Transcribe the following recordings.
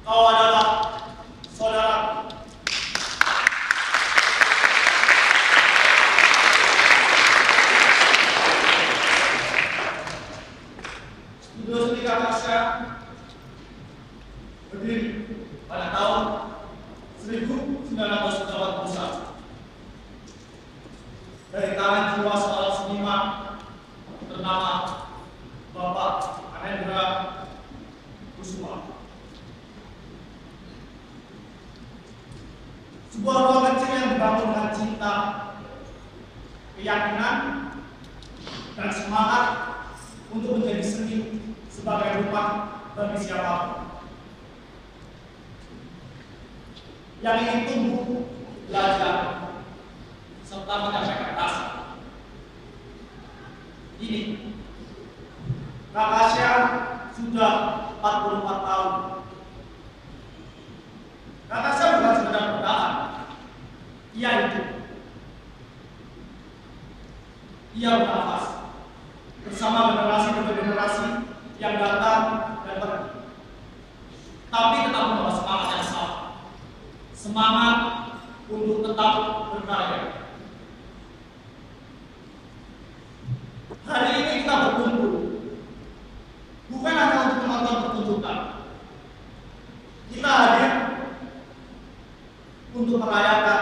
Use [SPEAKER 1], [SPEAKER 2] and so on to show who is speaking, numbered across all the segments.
[SPEAKER 1] kau adalah saudara. Studio Seni Kakasya berdiri pada tahun 1981 dari tangan jiwa seorang seniman bernama Bapak Anendra Kusuma. Sebuah ruang kecil yang dibangun dengan cinta, keyakinan, dan semangat untuk menjadi seni sebagai rumah bagi siapapun yang ingin tumbuh, belajar, serta menyampaikan rasa. Ini Kakasya sudah 44 tahun. Kakasya bukan sekedar bertahan, ia hidup, ia bernafas bersama generasi demi generasi yang datang dan pergi, tapi tetap membawa semangat yang sama, semangat untuk tetap berkarya. Hari ini kita berkumpul bukan hanya untuk menonton pertunjukan. Kita hadir untuk merayakan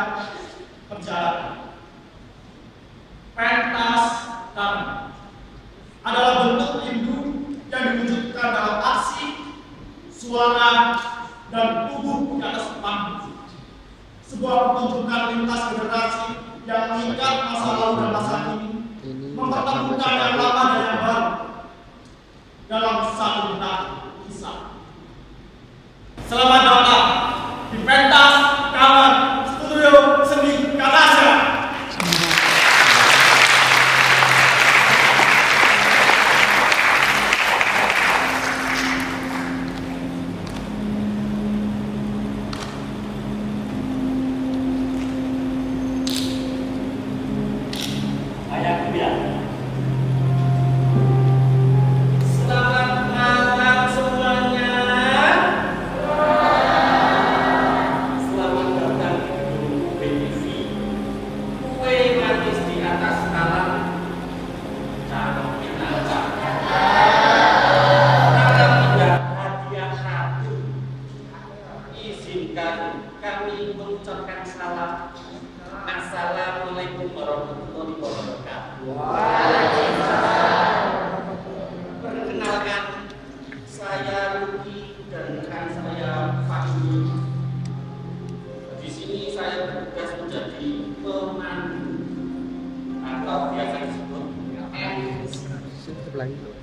[SPEAKER 1] perjalanan. Pentas kami adalah bentuk rindu yang diwujudkan dalam aksi, suara, dan tubuh di atas panggung. Sebuah pertunjukan lintas generasi yang mengikat masa lalu dan masa kini, mempertemukan yang lama dan yang baru dalam satu benang kisah. Selamat datang di pentas Kamar Studio Seni Kakasya.
[SPEAKER 2] Kami mengucapkan salam. Assalamualaikum warahmatullahi wabarakatuh. Perkenalkan, saya Luki dan rekan saya Fahmi. Di sini saya bertugas menjadi pemandu atau biasa disebut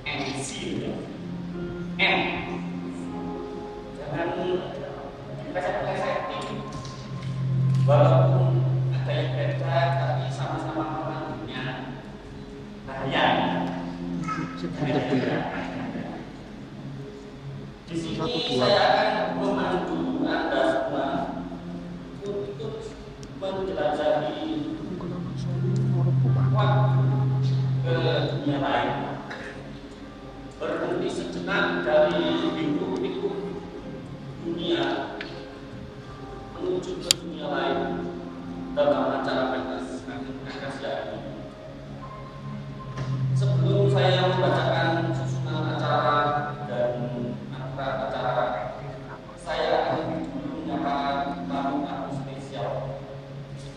[SPEAKER 2] MC. M. Jangan dipleset-plesetin, walaupun ada yang beda tapi sama-sama pemandunya. Bahaya. Di sini saya akan memandu Anda semua untuk menjelajahi waktu ke dunia lain, berhenti sejenak dari lingkup-lingkup dunia menuju ke dunia lain dalam acara pentas Kakasya ini. Sebelum saya membacakan susunan acara dan acara, saya akan dulu menyapa tamu-tamu spesial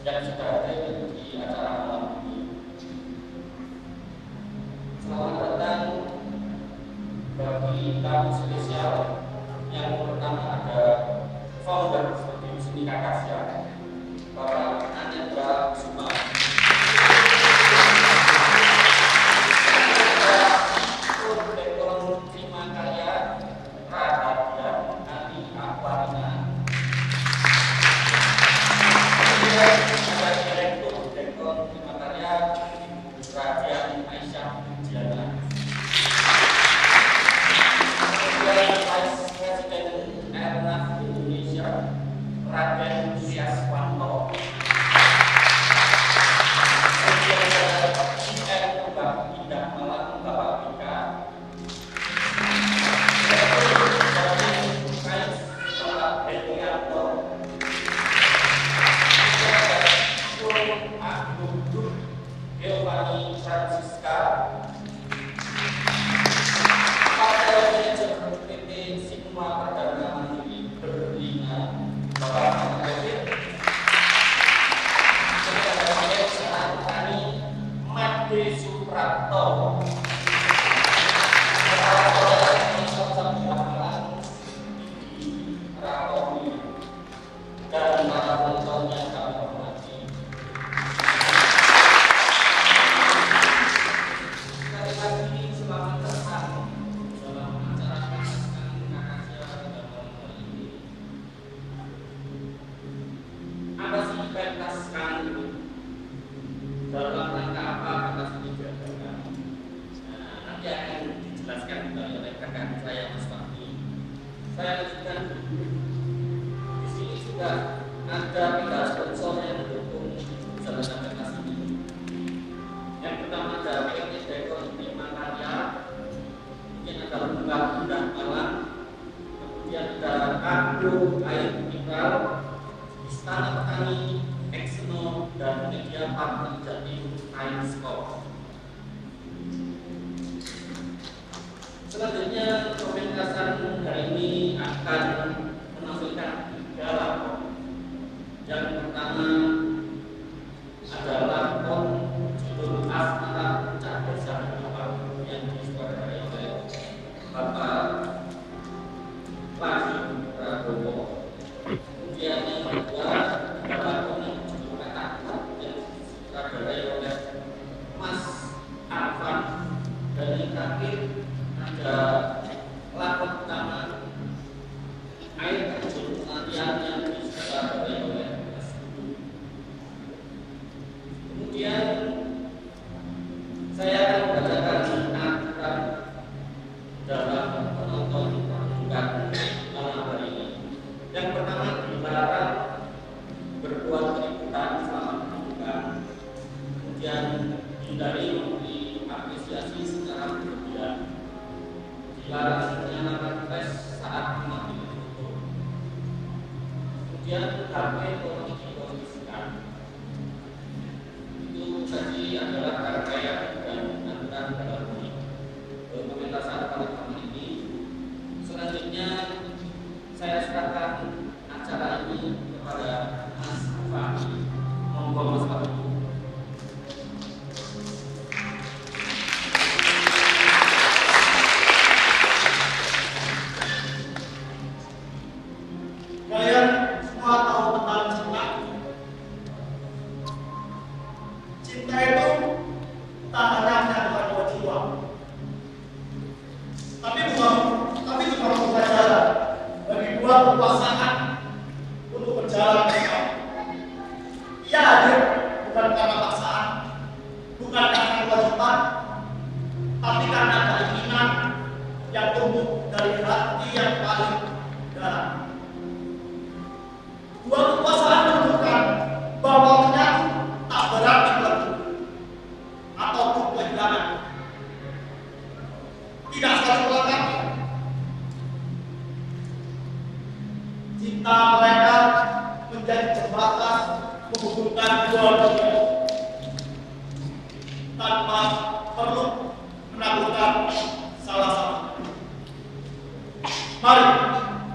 [SPEAKER 2] yang sudah ada di acara malam ini. Selamat datang bagi tamu spesial yang pertama ada founder Studio Seni Kakasya, Bapak Anendra Kusuma. Dekon Terima Karya Raditya Nani Aquarina. Kemudian ada Direktur Dekon Terima Karya Radian Aisyah Diana. Kemudian Vice President Airnav Indonesia Raden Siaswanto. Siska, Kepada Manajer PT Sigma Perdana Mandiri Berlina, Bapak Ahmad David, Sekretaris Senat Petani Made Suprapto, Kepala Koordinator Sabjamalan Rakowi, dan para penontonnya kami hormati. Sekali lagi selamat datang dalam acara pengajian Akasia pada malam hari ini. Apa sih pentas kali ini? Dalam rangka apa pentas ini diadakan? Nanti akan dijelaskan kembali oleh rekan saya Mas Fahmi. Saya lanjutkan dulu. Di sini juga ada pihak sponsor yang mendukung jalannya pentas ini. Yang pertama ada PT Dekor Prima Karya, kemudian ada Undang Malang, kemudian ada Agro Air Mineral, Istana Petani, Exno, dan Media Partner Jatim Ainscope. Selanjutnya pementasan hari ini akan menampilkan 3 lakon. Yang pertama adalah lakon judul Asmara Puncak Desa Bapak yang disutradarai oleh Bapak Lagi Prabowo. Kemudian yang kedua adalah lakon yang judul Petak yang disutradarai oleh Mas Arfan. Dan yang terakhir ada lakon utama Air Terjun Latihan yang disutradarai oleh Mas Budi. Kemudian saya akan membacakan aturan dalam penonton pertunjukan malam hari ini. Yang pertama dilarang berbuat keributan selama pertunjukan. Kemudian hindari memberi apresiasi secara berlebihan. Dilarang menyalakan flash saat mengambil foto. Kemudian HP tolong dikondisikan. Itu tadi adalah rangkaian dan aturan dalam pementasan pada malam ini. Selanjutnya saya serahkan acara ini kepada Mas Fahmi. Monggo Mas Fahmi.
[SPEAKER 1] Kalian semua tahu tentang cinta. Cinta itu tak hanya menyatukan dua jiwa, tapi juga membuka jalan bagi dua pasangan untuk berjalan bersama. Ia hadir bukan karena paksaan, bukan karena kewajiban, tapi karena keinginan yang tumbuh dari hati yang paling dalam. Dua kekuasaan menunjukkan bahwa menyatu tak berarti bertemu ataupun kehilangan. Tidak selalu melengkapi. Cinta mereka menjadi jembatan menghubungkan dua dunia tanpa perlu menaklukkan salah satu. Mari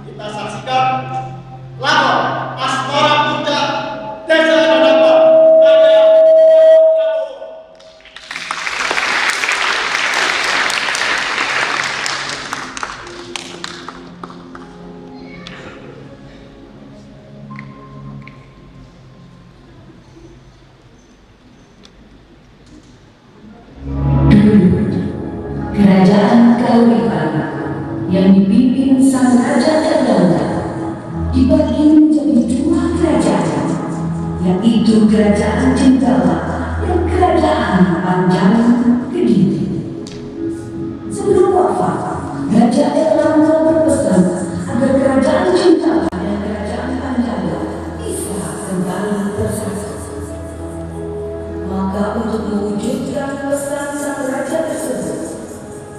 [SPEAKER 1] kita saksikan lakon Asmara Puncak Desa Bapak karya Prabowo.
[SPEAKER 3] Kerajaan Kalifat yang dipimpin sang Raja terdahulu dibagi menjadi 2 kerajaan, yaitu Kerajaan Jenggala dan Kerajaan Panjang Kediri. Sebelum wafat, Raja Erlangga berpesan agar Kerajaan Jenggala dan Kerajaan Panjang bisa kembali bersatu. Maka untuk mewujudkan pesan sang Raja tersebut,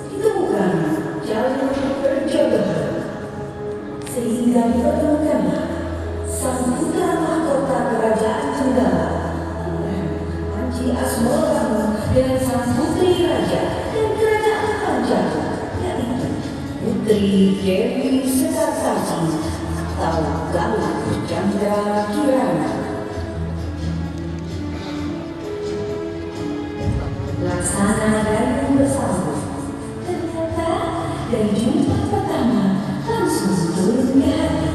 [SPEAKER 3] ditemukan jalur perjodohan, sehingga dipertemukanlah sang putra mahkota Kerajaan Jenggala Panji Asmoro dengan sang putri Putri Dewi Sekartaji atau Galuh Chandra Kirana. Laksana Dayung bersambut. Ternyata dari jumpa pertama langsung turun ke hati.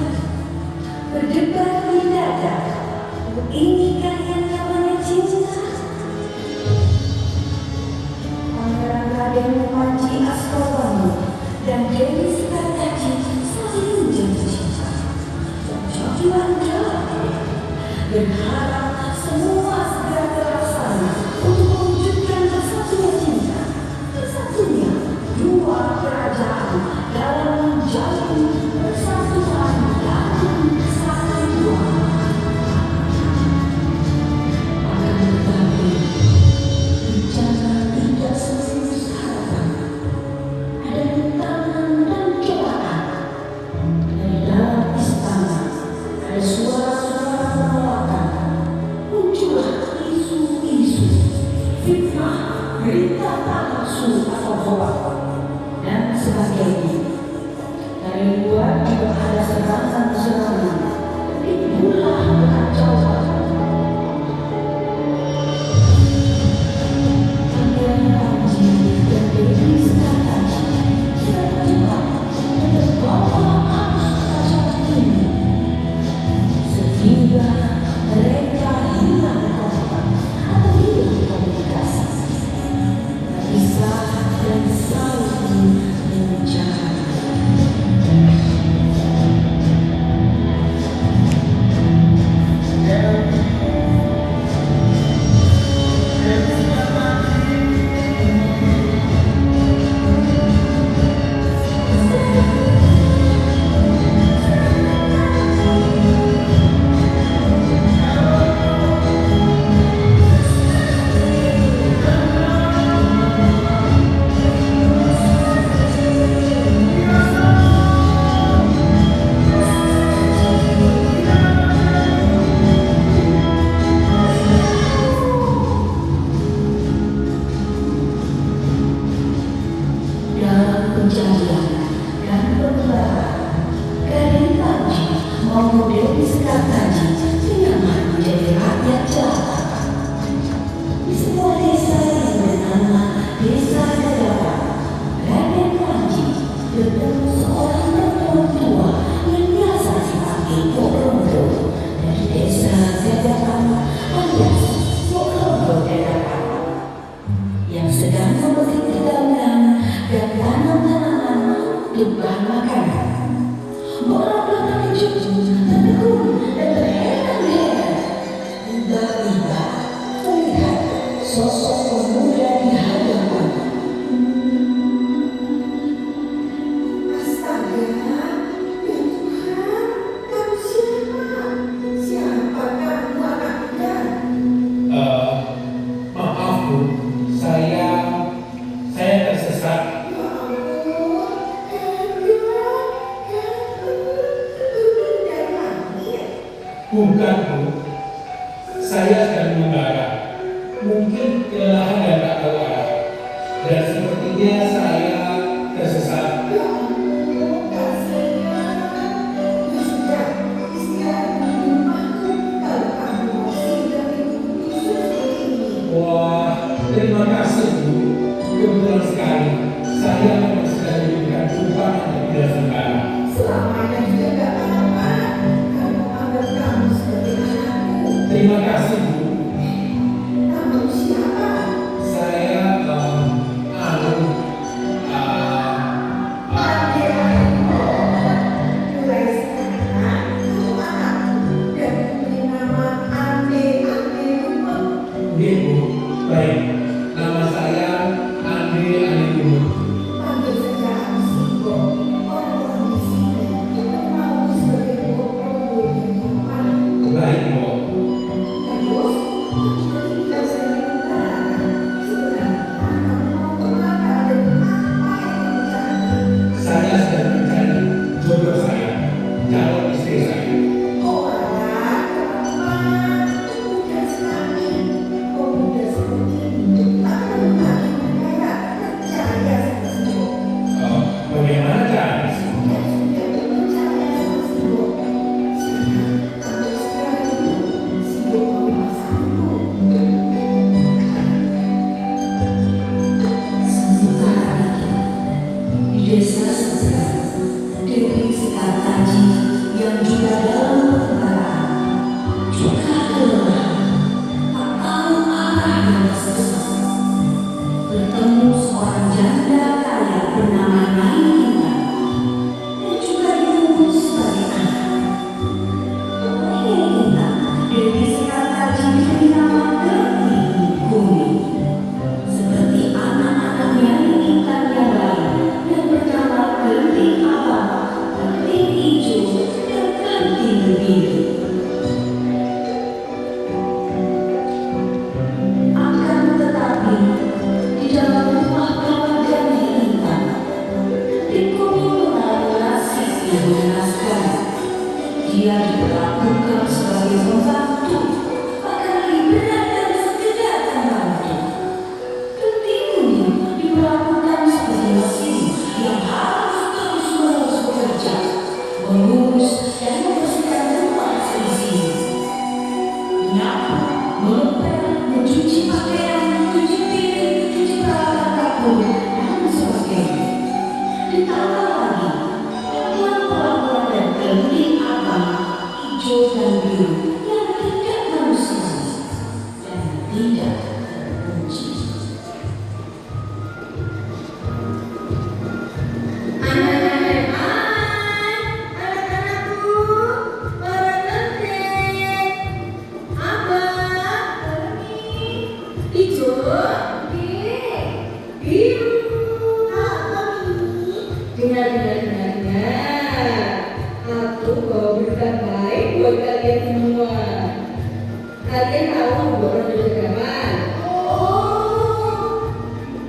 [SPEAKER 3] Berdebar di dada, inikah yang namanya cinta? Pangeran Raden Panji Astrobangun dan Dewi Sekartaji saling jatuh cinta. Tujuan berharap semua segera terlaksana untuk mewujudkan bersatunya cinta, bersatunya dua kerajaan dalam menjalin persatuan dalam kesatuan. Akan tetapi, rencana tidak semulus harapan. Ada rintangan dan cobaan. Dari dalam istana ada suara-suara penolakan. Muncullah isu-isu, fitnah, berita palsu atau hoax, dan sebagainya. Dari luar juga ada serangan-serangan. Itulah kekacauan. Pangeran Panji dan Dewi Sekartaji secara cepat terbawa arus kekacauan ini, sehingga mereka hilang kontak atau hilang komunikasi. Terpisah dan saling mencari. Dalam pencarian dan pembelaan, Raden Panji maupun Dewi Sekartaji menyamar menjadi rakyat jelata. Di sebuah desa yang bernama Desa Dadapan, Raden Panji bertemu seorang perempuan tua yang biasa dipanggil Mbok Rondo dari Desa Dadapan alias Mbok Rondo Dadapan, yang sedang memetik dedaunan dan tanam-tanaman untuk bahan makanan. Mbok Rondo terkejut, tertegun, dan terheran-heran. Tiba-tiba melihat sosok pemuda di hadapan. Astaga, ya Tuhan, kamu siapa? Siapa kamu, anak muda?
[SPEAKER 4] Maaf Bu, saya tersesat. Bukan Bu, saya sedang mengembara. Mungkin kelelahan dan tak tahu arah. Dan sepertinya saya tersesat. Wah, terima kasih Bu. Kebetulan sekali saya memang sedang diberikan upah yang tidak sembarang.
[SPEAKER 3] Selamanya juga gak apa-apa. Kamu anggap kamu sebagai anakku.
[SPEAKER 4] Terima kasih Bu.
[SPEAKER 3] Kamu siapa?
[SPEAKER 4] Saya Anu.
[SPEAKER 3] Aku bawa berita baik buat kalian semua. Kalian tahu Mbok Rondo Jagaman?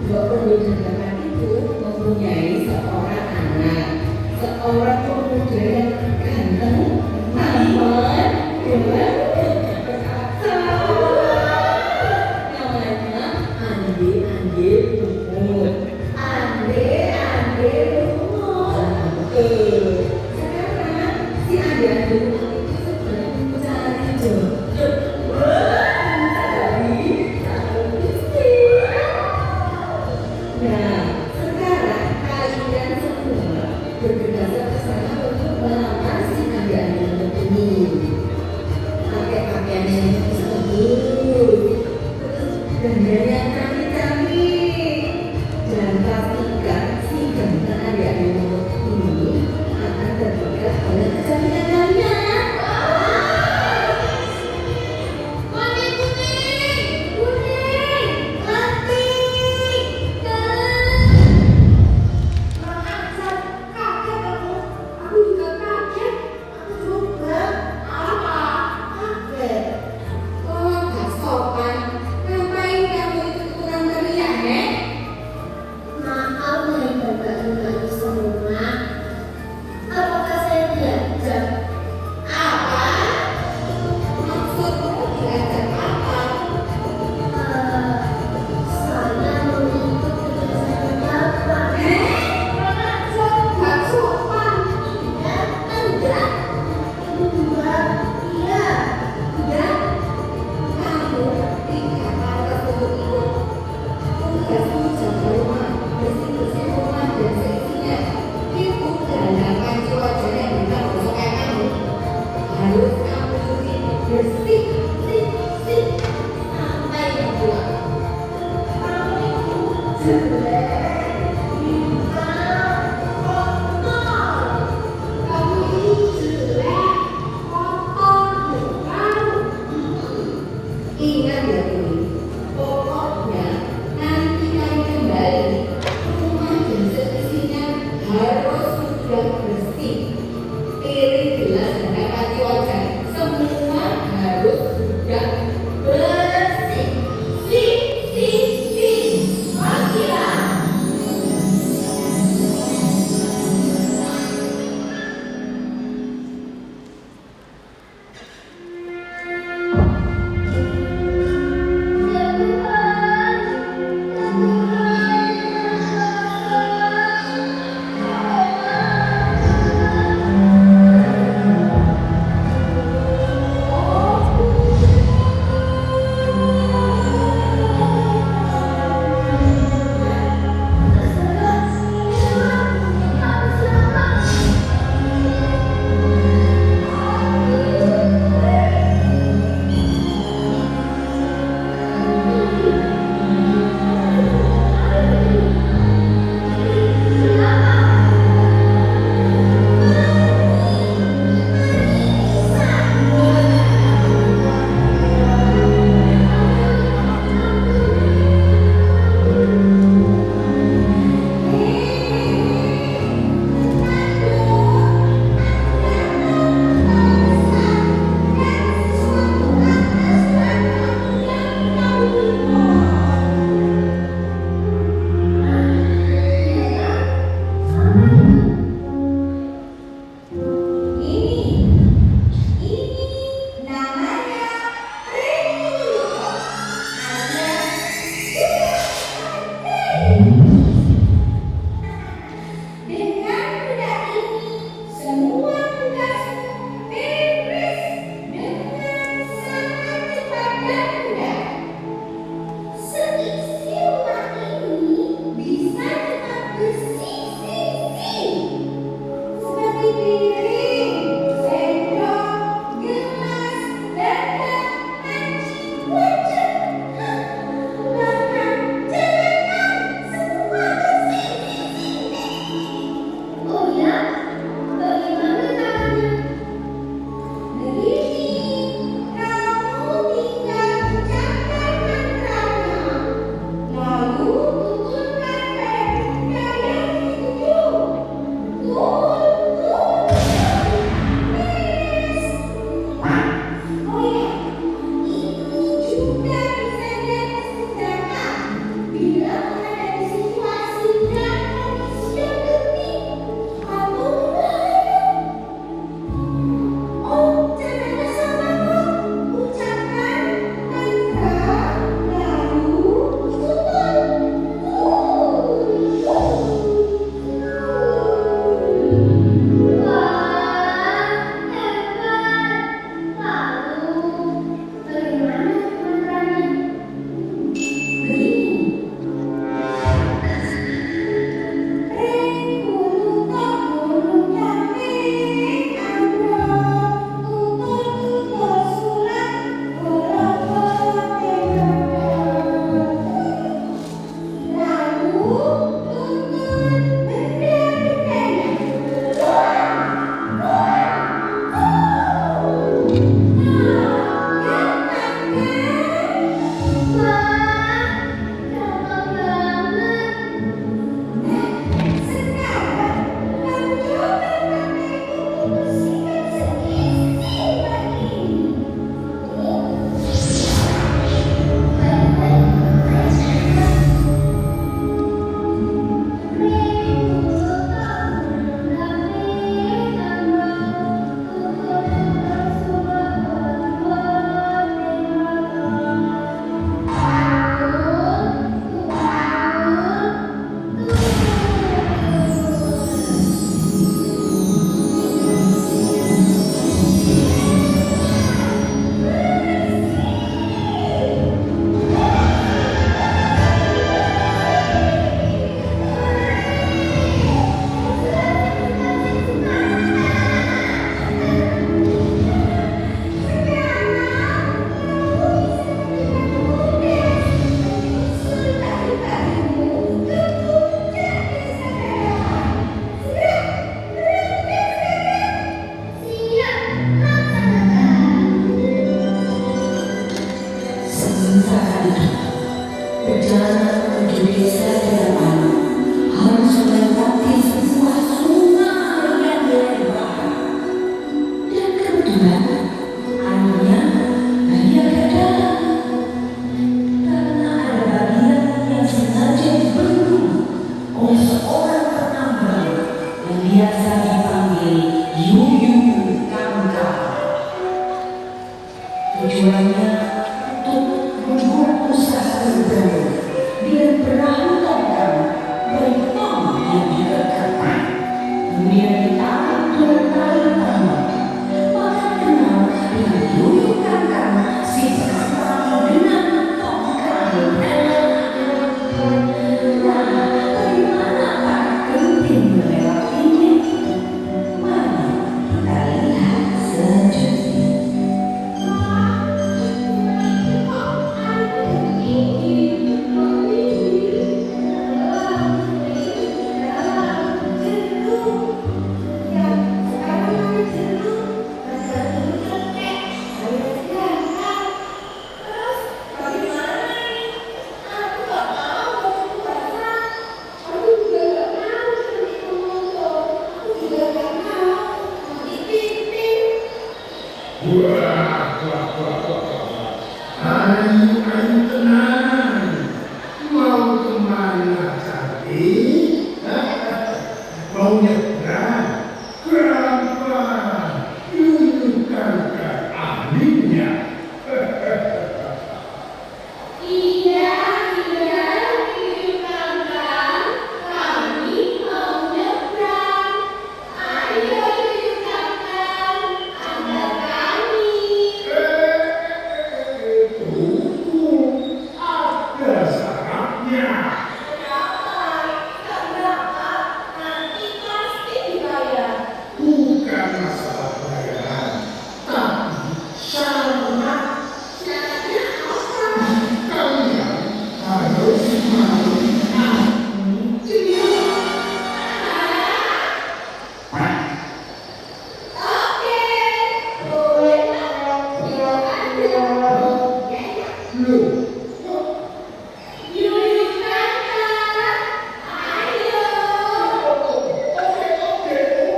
[SPEAKER 3] Mbok Rondo Jagaman itu mempunyai seorang anak, seorang pemuda yang ganteng, tampan, dan perkasa. Namanya Ande Lumut. Sekarang si Ande Lumut itu sedang mencari jodoh dari calon istri. Nah, sekarang kalian semua bergegas ke sana untuk melamar si Ande Lumut ini. Pakai pakaian yang bagus, dandan yang cantik-cantik, dan pastikan si ganteng Ande Lumut ini akan terpikat oleh kecantikan kalian. Ingat ya ini, pokoknya nanti kami kembali, rumah dan seisinya harus sudah bersih. Piring, gelas, dan panci wajan semua harus sudah bersih. Si, Wakila.
[SPEAKER 4] Ayo tenang. Mau kemana cantik? Mau nyebrang? Kenapa? Tunjukkan ke ahlinya.
[SPEAKER 3] Iya, tunjukkan. Kami mau nyebrang. Ayo tunjukkan Anda kami.
[SPEAKER 4] Tunggu, ada syaratnya.
[SPEAKER 3] Berapa? Nanti pasti dibayar.
[SPEAKER 4] Bukan masalah bayaran, tapi syarat.
[SPEAKER 3] Syaratnya apa?
[SPEAKER 4] Kalian harus mau aku cium.
[SPEAKER 3] Oke, boleh biar ada.
[SPEAKER 4] Loh,
[SPEAKER 3] Tunjukkan, ayo.
[SPEAKER 4] oke.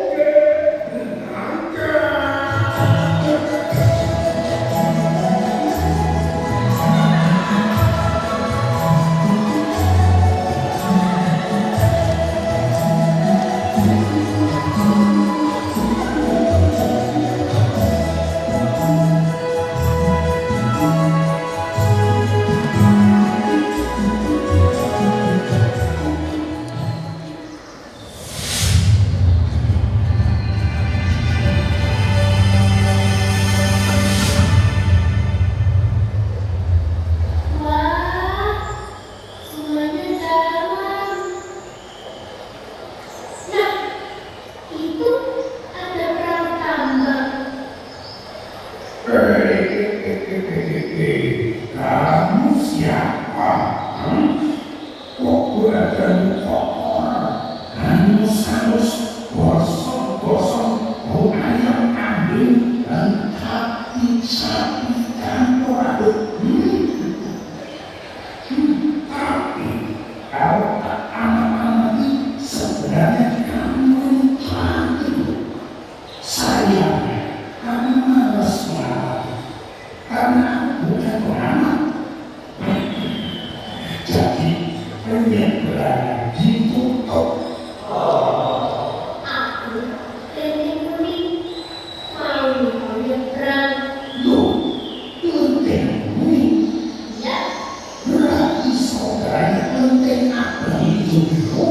[SPEAKER 4] Tenangkan.
[SPEAKER 3] Wah, semuanya dalam. Nah, itu ada perahu tambang.
[SPEAKER 4] Kamu siapa? Kok badan kotor? Hangus-hangus, gosong-gosong, bau ayam kambing dan hati sapi campur aduk. Tapi kalau tak amat-amati, sebenarnya kamu cantik. Sayangnya, kamu malas merawat. Karena aku bukan pengamat. Jadi, penyeberangan ditutup.
[SPEAKER 3] Aku keliling kuning. Mau nyebrang.
[SPEAKER 4] Loh, penting ini.
[SPEAKER 3] Ya,
[SPEAKER 4] Berarti saudaranya penting apa itu biru?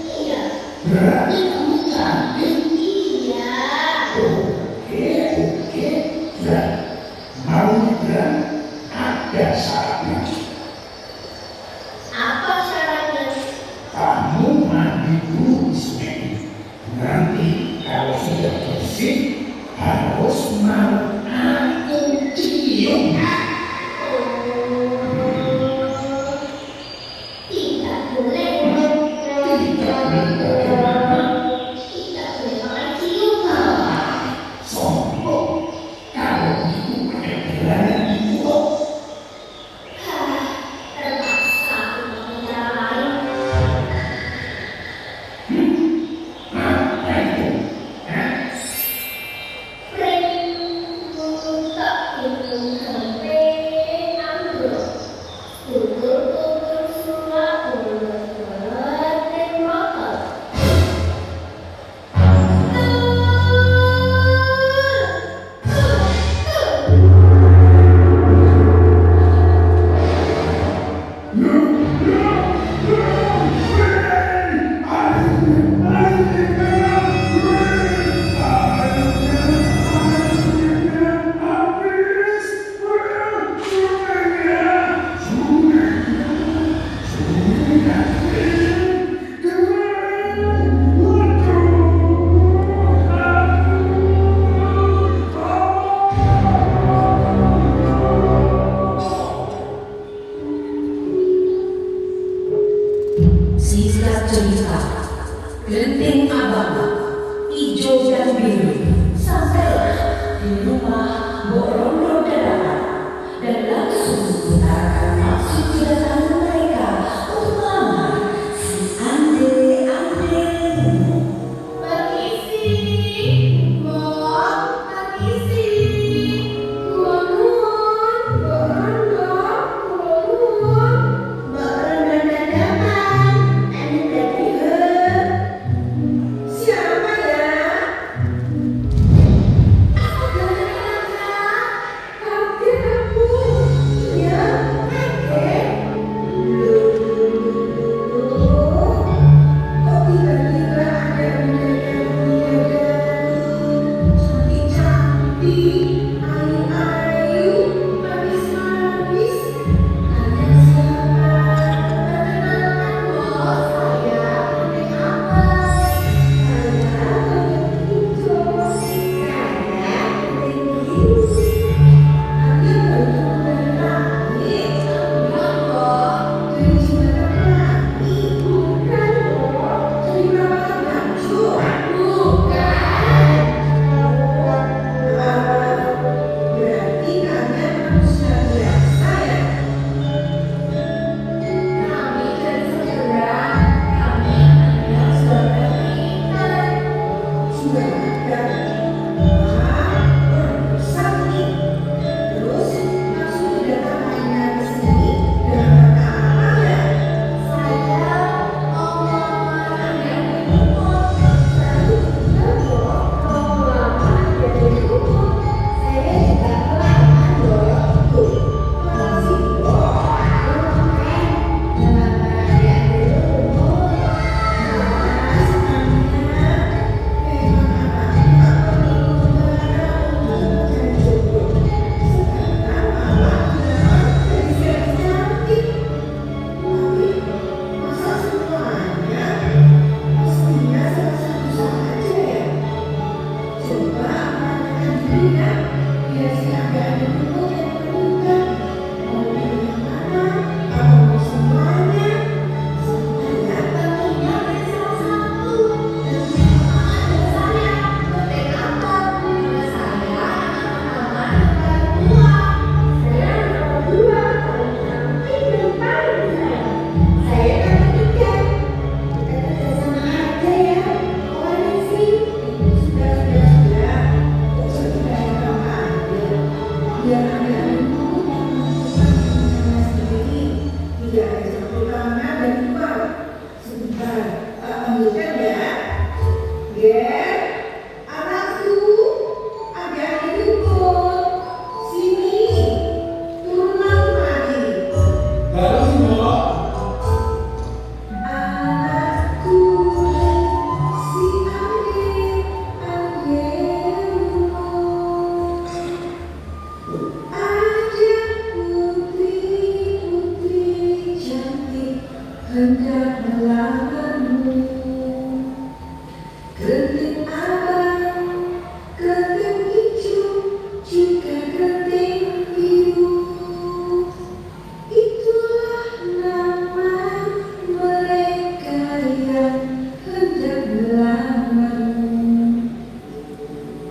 [SPEAKER 3] iya,
[SPEAKER 4] Berarti kamu cantik.
[SPEAKER 3] iya.
[SPEAKER 4] Oke. Dan mau nyebrang ada syaratnya.
[SPEAKER 3] Apa syaratnya?
[SPEAKER 4] Kamu mandi dulu di sungai. Nanti kalau sudah bersih, harus mau aku cium.
[SPEAKER 3] Tidak boleh.
[SPEAKER 4] Tidak bagaimana?
[SPEAKER 3] Tidak boleh makan cium.
[SPEAKER 4] Sombong. Kalau itu pakai berani dibuat.
[SPEAKER 3] Terpaksa aku pakai cara lain.
[SPEAKER 4] Apa itu?
[SPEAKER 3] Pring, tak itu sampai ambruk. Tutur suara ulet dan motor.
[SPEAKER 5] Sisa cerita Genting Abang Ijo dan Biru sampailah di rumah Borondo Dadakan dan langsung mengutarakan maksud kedatangan mereka untuk melamar si Ande.
[SPEAKER 3] Permisi, Mom, permisi. bukan ya? Ger, anakku, ada ini kok. Sini, turunlah mari.
[SPEAKER 4] Baru sih, Mbok.
[SPEAKER 3] Anakku, si Angelo. Ada putri-putri cantik hendak melamarmu. Genting abang, genting hijau, juga genting biru. Itulah nama mereka yang hendak melamarmu.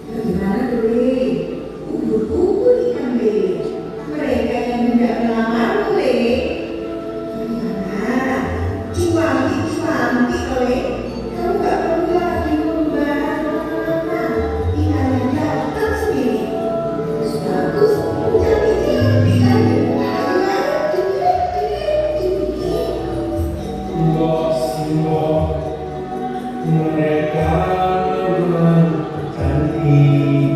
[SPEAKER 3] Bagaimana boleh? Ubur-ubur ikan lele. Mereka yang hendak melamarmu lele. Bagaimana? Cuanti lele. Kamu gak perlu lagi membayar mana-mana. Ikan yang datang sendiri. Bagus, cantik-cantik kan?
[SPEAKER 4] Mbok, Mbok. Mereka memang cantik.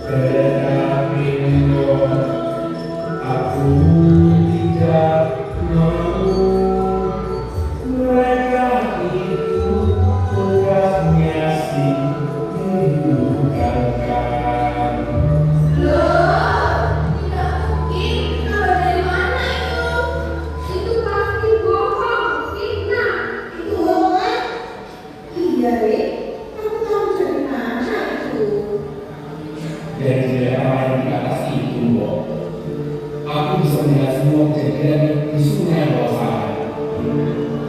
[SPEAKER 4] Tetapi Mbok, aku tidak mau. Mereka itu tugasnya si mendukakan.
[SPEAKER 3] Loh, tidak mungkin. Kabar dari mana itu? Itu pasti bohong, fitnah. Itu bohongan? Iya, Dek. Kamu tahu dari mana itu?
[SPEAKER 4] Dari daerah yang di atas itu, Mbok. Aku bisa melihat semua kejadian di sungai bawah sana.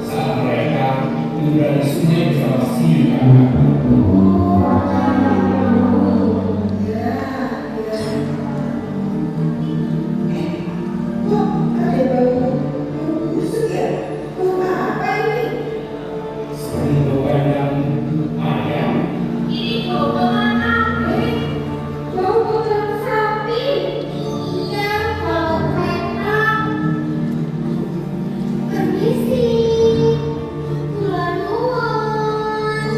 [SPEAKER 4] Saat mereka menyeberangi sungai bersama si kakak.
[SPEAKER 3] Ya, ya. Kok ada bau busuk ya? Bau apa ini?
[SPEAKER 4] Seperti bau kandang ayam.
[SPEAKER 3] Ini bau kandang bau kotoran sapi. Iya, bau kandang. Permisi, kula nuwun.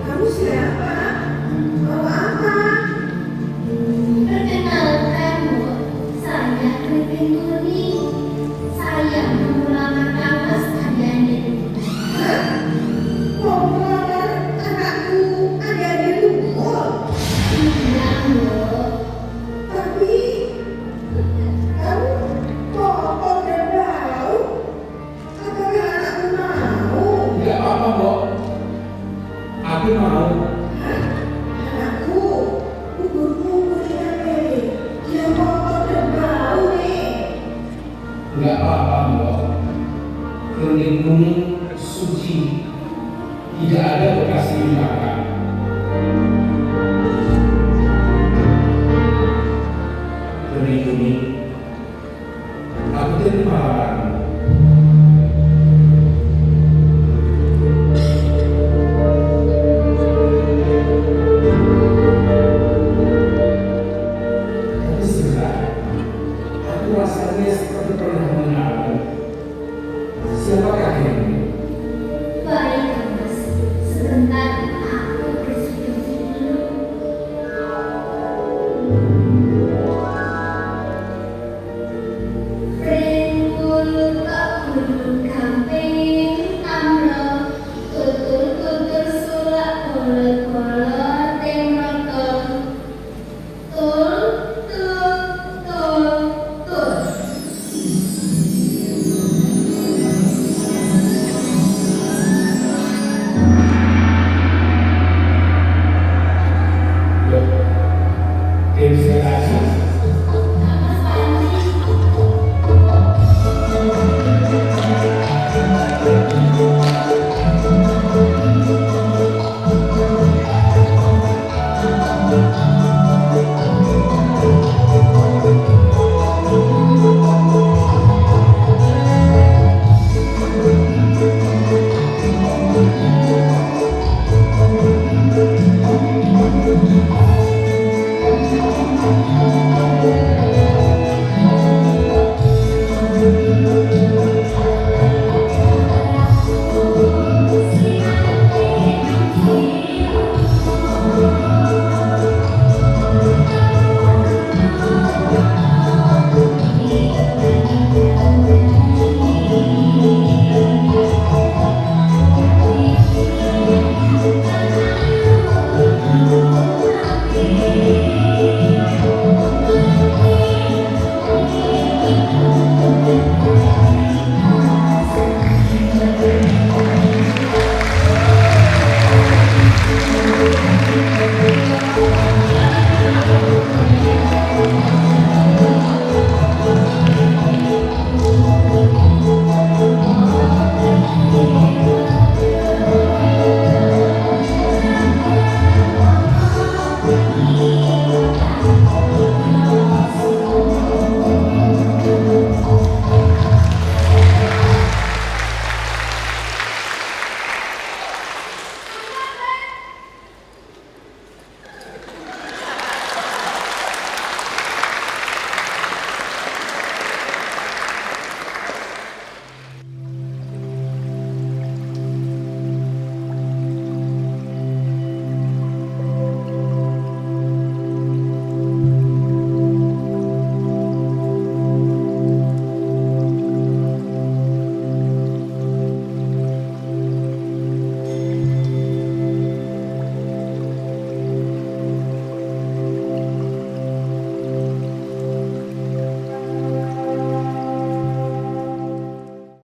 [SPEAKER 3] Kamu siapa? Bawa apa? Perkenalkan, Bu. Saya Keriting Tuni. Saya mau melamar Mas Adiani. Hah? Mau melamar anakku Adiani Lukul? Iya, Bu. Tapi kamu kotor dan bau. Apakah anakku mau?
[SPEAKER 4] Enggak apa-apa, Mbok. Aku mau.
[SPEAKER 3] Hah? Anakku, ubur-ubur ikan lele. Dia kotor dan bau nih.
[SPEAKER 4] Enggak apa-apa, Mbok. Kening gunung suci. Tidak ada bekas luka.